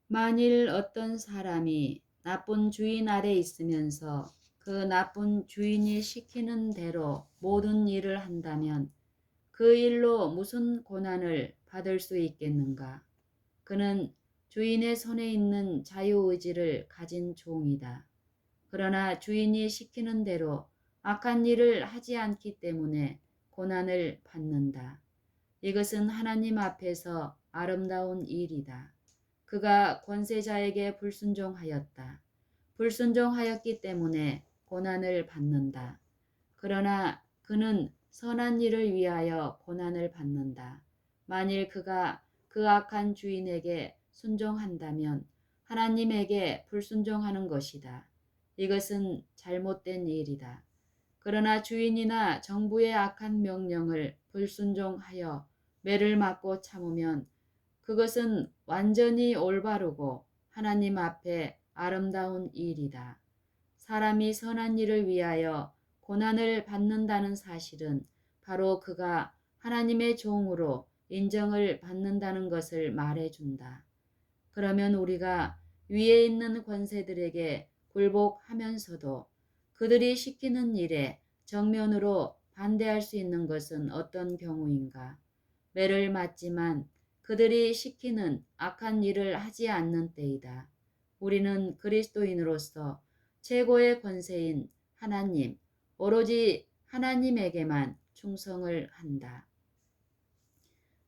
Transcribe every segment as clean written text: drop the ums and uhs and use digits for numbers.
만일 어떤 사람이 나쁜 주인 아래 있으면서 그 나쁜 주인이 시키는 대로 모든 일을 한다면 그 일로 무슨 고난을 받을 수 있겠는가? 그는 주인의 손에 있는 자유의지를 가진 종이다. 그러나 주인이 시키는 대로 악한 일을 하지 않기 때문에 고난을 받는다. 이것은 하나님 앞에서 아름다운 일이다. 그가 권세자에게 불순종하였다. 불순종하였기 때문에 고난을 받는다. 그러나 그는 선한 일을 위하여 고난을 받는다. 만일 그가 그 악한 주인에게 순종한다면 하나님에게 불순종하는 것이다. 이것은 잘못된 일이다. 그러나 주인이나 정부의 악한 명령을 불순종하여 매를 맞고 참으면 그것은 완전히 올바르고 하나님 앞에 아름다운 일이다. 사람이 선한 일을 위하여 고난을 받는다는 사실은 바로 그가 하나님의 종으로 인정을 받는다는 것을 말해준다. 그러면 우리가 위에 있는 권세들에게 굴복하면서도 그들이 시키는 일에 정면으로 반대할 수 있는 것은 어떤 경우인가? 매를 맞지만 그들이 시키는 악한 일을 하지 않는 때이다. 우리는 그리스도인으로서 최고의 권세인 하나님, 오로지 하나님에게만 충성을 한다.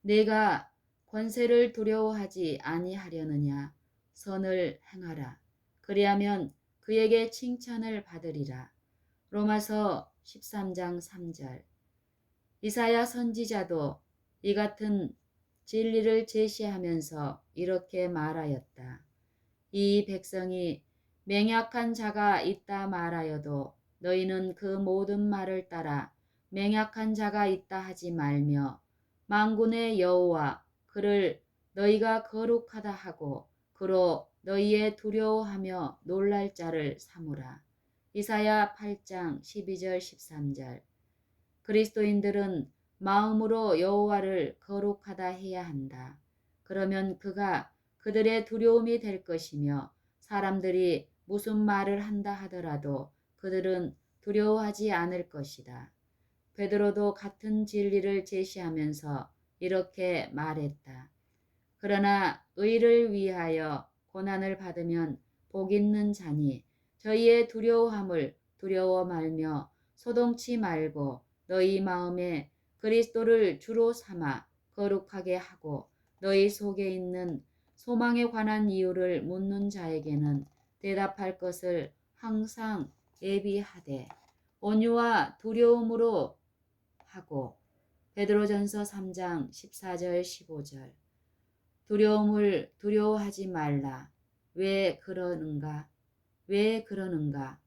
내가 권세를 두려워하지 아니하려느냐? 선을 행하라. 그리하면 그에게 칭찬을 받으리라. 로마서 13장 3절. 이사야 선지자도 이 같은 진리를 제시하면서 이렇게 말하였다. 이 백성이 맹약한 자가 있다 말하여도 너희는 그 모든 말을 따라 맹약한 자가 있다 하지 말며 만군의 여호와 그를 너희가 거룩하다 하고 그로 너희의 두려워하며 놀랄 자를 삼으라. 이사야 8장 12절 13절. 그리스도인들은 마음으로 여호와를 거룩하다 해야 한다. 그러면 그가 그들의 두려움이 될 것이며 사람들이 무슨 말을 한다 하더라도 그들은 두려워하지 않을 것이다. 베드로도 같은 진리를 제시하면서 이렇게 말했다. 그러나 의를 위하여 고난을 받으면 복 있는 자니 저희의 두려워함을 두려워 말며 소동치 말고 너희 마음에 그리스도를 주로 삼아 거룩하게 하고 너희 속에 있는 소망에 관한 이유를 묻는 자에게는 대답할 것을 항상 예비하되 온유와 두려움으로 하고 베드로전서 3장 14절 15절. 두려움을 두려워하지 말라. 왜 그러는가? 왜 그러는가?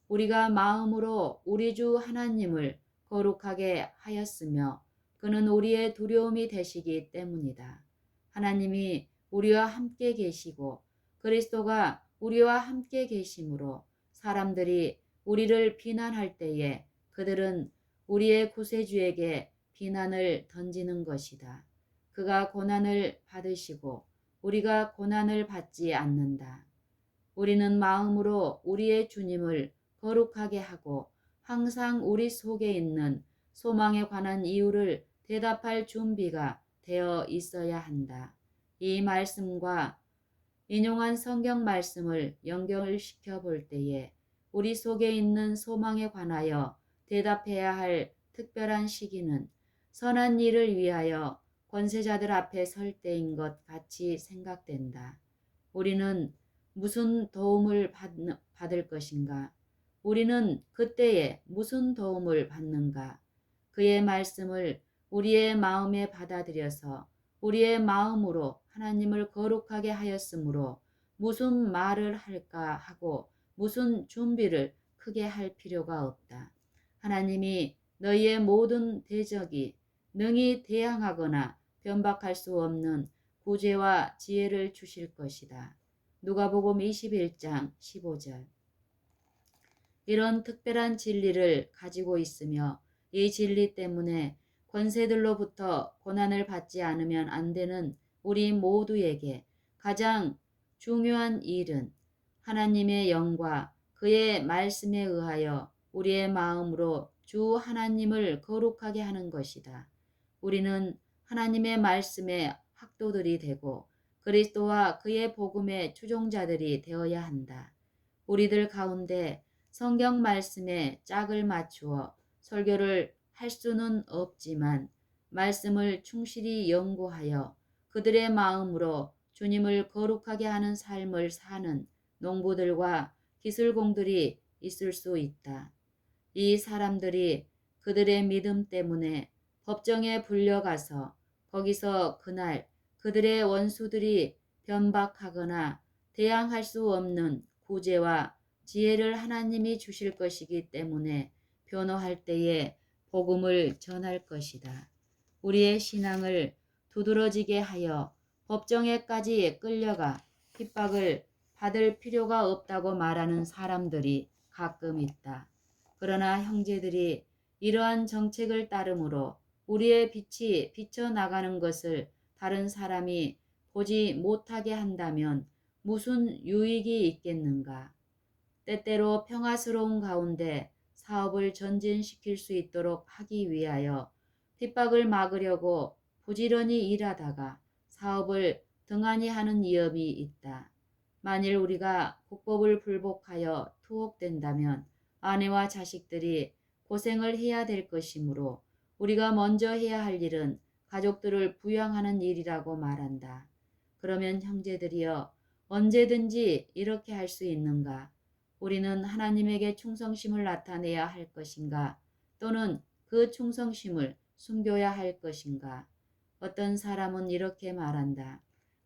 우리가 마음으로 우리 주 하나님을 거룩하게 하였으며 그는 우리의 두려움이 되시기 때문이다. 하나님이 우리와 함께 계시고 그리스도가 우리와 함께 계심으로 사람들이 우리를 비난할 때에 그들은 우리의 구세주에게 비난을 던지는 것이다. 그가 고난을 받으시고 우리가 고난을 받지 않는다. 우리는 마음으로 우리의 주님을 거룩하게 하고 항상 우리 속에 있는 소망에 관한 이유를 대답할 준비가 되어 있어야 한다. 이 말씀과 인용한 성경 말씀을 연결시켜 볼 때에 우리 속에 있는 소망에 관하여 대답해야 할 특별한 시기는 선한 일을 위하여 권세자들 앞에 설 때인 것 같이 생각된다. 우리는 무슨 도움을 받을 것인가? 우리는 그때에 무슨 도움을 받는가? 그의 말씀을 우리의 마음에 받아들여서 우리의 마음으로 하나님을 거룩하게 하였으므로 무슨 말을 할까 하고 무슨 준비를 크게 할 필요가 없다. 하나님이 너희의 모든 대적이 능히 대항하거나 변박할 수 없는 구제와 지혜를 주실 것이다. 누가복음 21장 15절. 이런 특별한 진리를 가지고 있으며 이 진리 때문에 권세들로부터 고난을 받지 않으면 안 되는 우리 모두에게 가장 중요한 일은 하나님의 영과 그의 말씀에 의하여 우리의 마음으로 주 하나님을 거룩하게 하는 것이다. 우리는 하나님의 말씀의 학도들이 되고 그리스도와 그의 복음의 추종자들이 되어야 한다. 우리들 가운데 성경 말씀에 짝을 맞추어 설교를 할 수는 없지만 말씀을 충실히 연구하여 그들의 마음으로 주님을 거룩하게 하는 삶을 사는 농부들과 기술공들이 있을 수 있다. 이 사람들이 그들의 믿음 때문에 법정에 불려가서 거기서 그날 그들의 원수들이 변박하거나 대항할 수 없는 구제와 지혜를 하나님이 주실 것이기 때문에 변호할 때에 복음을 전할 것이다. 우리의 신앙을 두드러지게 하여 법정에까지 끌려가 핍박을 받을 필요가 없다고 말하는 사람들이 가끔 있다. 그러나 형제들이 이러한 정책을 따름으로 우리의 빛이 비쳐나가는 것을 다른 사람이 보지 못하게 한다면 무슨 유익이 있겠는가? 때때로 평화스러운 가운데 사업을 전진시킬 수 있도록 하기 위하여 핍박을 막으려고 부지런히 일하다가 사업을 등한히 하는 위험이 있다. 만일 우리가 국법을 불복하여 투옥된다면 아내와 자식들이 고생을 해야 될 것이므로 우리가 먼저 해야 할 일은 가족들을 부양하는 일이라고 말한다. 그러면 형제들이여 언제든지 이렇게 할 수 있는가? 우리는 하나님에게 충성심을 나타내야 할 것인가? 또는 그 충성심을 숨겨야 할 것인가? 어떤 사람은 이렇게 말한다.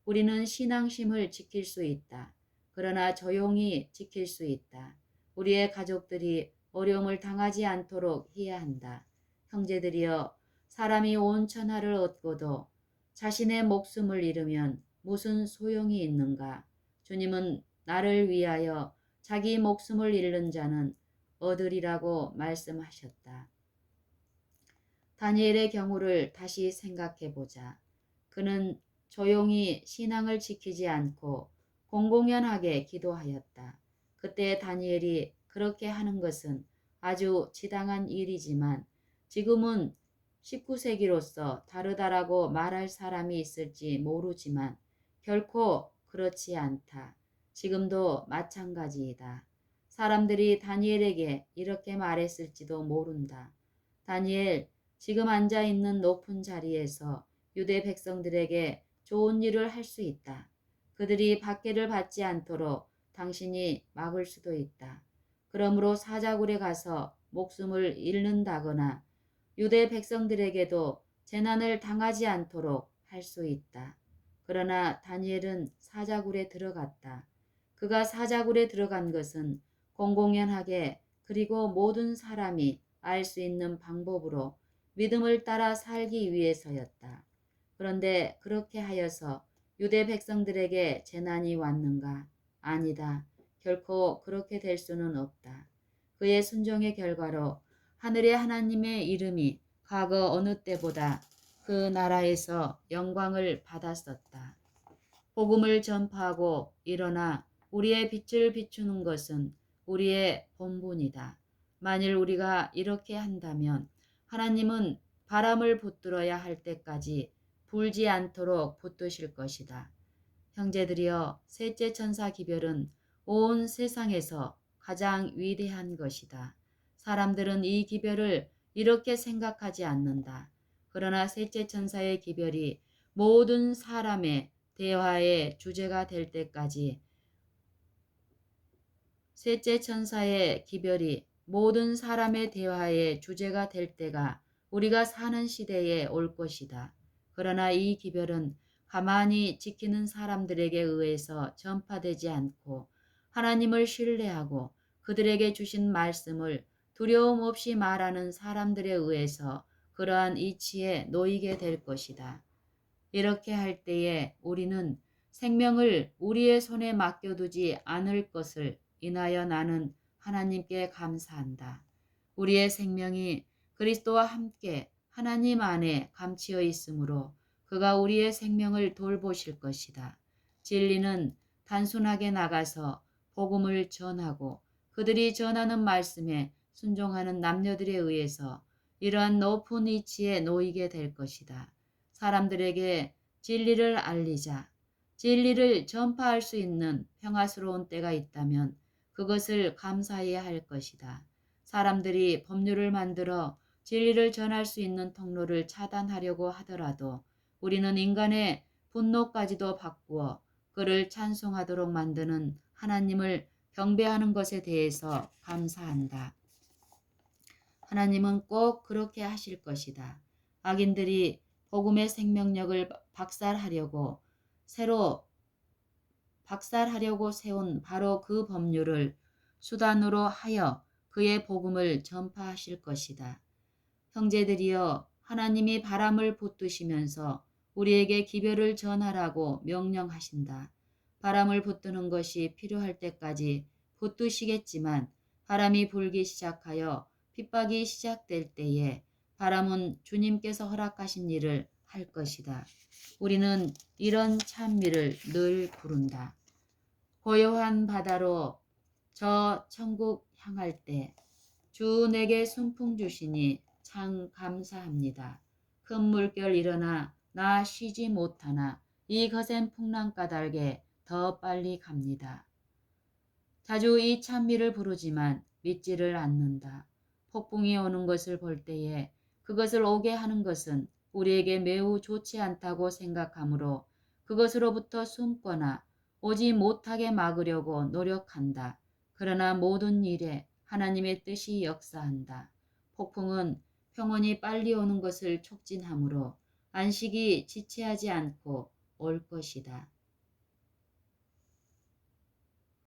우리는 신앙심을 지킬 수 있다. 그러나 조용히 지킬 수 있다. 우리의 가족들이 어려움을 당하지 않도록 해야 한다. 형제들이여, 사람이 온 천하를 얻고도 자신의 목숨을 잃으면 무슨 소용이 있는가? 주님은 나를 위하여 자기 목숨을 잃는 자는 얻으리라고 말씀하셨다. 다니엘의 경우를 다시 생각해 보자. 그는 조용히 신앙을 지키지 않고 공공연하게 기도하였다. 그때 다니엘이 그렇게 하는 것은 아주 지당한 일이지만 지금은 19세기로서 다르다라고 말할 사람이 있을지 모르지만 결코 그렇지 않다. 지금도 마찬가지이다. 사람들이 다니엘에게 이렇게 말했을지도 모른다. 다니엘, 지금 앉아있는 높은 자리에서 유대 백성들에게 좋은 일을 할 수 있다. 그들이 박해를 받지 않도록 당신이 막을 수도 있다. 그러므로 사자굴에 가서 목숨을 잃는다거나 유대 백성들에게도 재난을 당하지 않도록 할 수 있다. 그러나 다니엘은 사자굴에 들어갔다. 그가 사자굴에 들어간 것은 공공연하게 그리고 모든 사람이 알 수 있는 방법으로 믿음을 따라 살기 위해서였다. 그런데 그렇게 하여서 유대 백성들에게 재난이 왔는가? 아니다. 결코 그렇게 될 수는 없다. 그의 순종의 결과로 하늘의 하나님의 이름이 과거 어느 때보다 그 나라에서 영광을 받았었다. 복음을 전파하고 일어나 우리의 빛을 비추는 것은 우리의 본분이다. 만일 우리가 이렇게 한다면 하나님은 바람을 붙들어야 할 때까지 불지 않도록 붙드실 것이다. 형제들이여, 셋째 천사 기별은 온 세상에서 가장 위대한 것이다. 사람들은 이 기별을 이렇게 생각하지 않는다. 그러나 셋째 천사의 기별이 모든 사람의 대화의 주제가 될 때까지 셋째 천사의 기별이 모든 사람의 대화의 주제가 될 때가 우리가 사는 시대에 올 것이다. 그러나 이 기별은 가만히 지키는 사람들에게 의해서 전파되지 않고 하나님을 신뢰하고 그들에게 주신 말씀을 두려움 없이 말하는 사람들에 의해서 그러한 이치에 놓이게 될 것이다. 이렇게 할 때에 우리는 생명을 우리의 손에 맡겨두지 않을 것을 인하여 나는 하나님께 감사한다. 우리의 생명이 그리스도와 함께 하나님 안에 감치어 있으므로 그가 우리의 생명을 돌보실 것이다. 진리는 단순하게 나가서 복음을 전하고 그들이 전하는 말씀에 순종하는 남녀들에 의해서 이러한 높은 위치에 놓이게 될 것이다. 사람들에게 진리를 알리자, 진리를 전파할 수 있는 평화스러운 때가 있다면 그것을 감사해야 할 것이다. 사람들이 법률을 만들어 진리를 전할 수 있는 통로를 차단하려고 하더라도 우리는 인간의 분노까지도 바꾸어 그를 찬송하도록 만드는 하나님을 경배하는 것에 대해서 감사한다. 하나님은 꼭 그렇게 하실 것이다. 악인들이 복음의 생명력을 박살하려고 세운 바로 그 법률을 수단으로 하여 그의 복음을 전파하실 것이다. 형제들이여, 하나님이 바람을 붙드시면서 우리에게 기별을 전하라고 명령하신다. 바람을 붙드는 것이 필요할 때까지 붙드시겠지만 바람이 불기 시작하여 핍박이 시작될 때에 바람은 주님께서 허락하신 일을 할 것이다. 우리는 이런 찬미를 늘 부른다. 고요한 바다로 저 천국 향할 때 주 내게 순풍 주시니 참 감사합니다. 큰 물결 일어나 나 쉬지 못하나 이 거센 풍랑 까닭에 더 빨리 갑니다. 자주 이 찬미를 부르지만 믿지를 않는다. 폭풍이 오는 것을 볼 때에 그것을 오게 하는 것은 우리에게 매우 좋지 않다고 생각하므로 그것으로부터 숨거나 오지 못하게 막으려고 노력한다. 그러나 모든 일에 하나님의 뜻이 역사한다. 폭풍은 평온이 빨리 오는 것을 촉진하므로 안식이 지체하지 않고 올 것이다.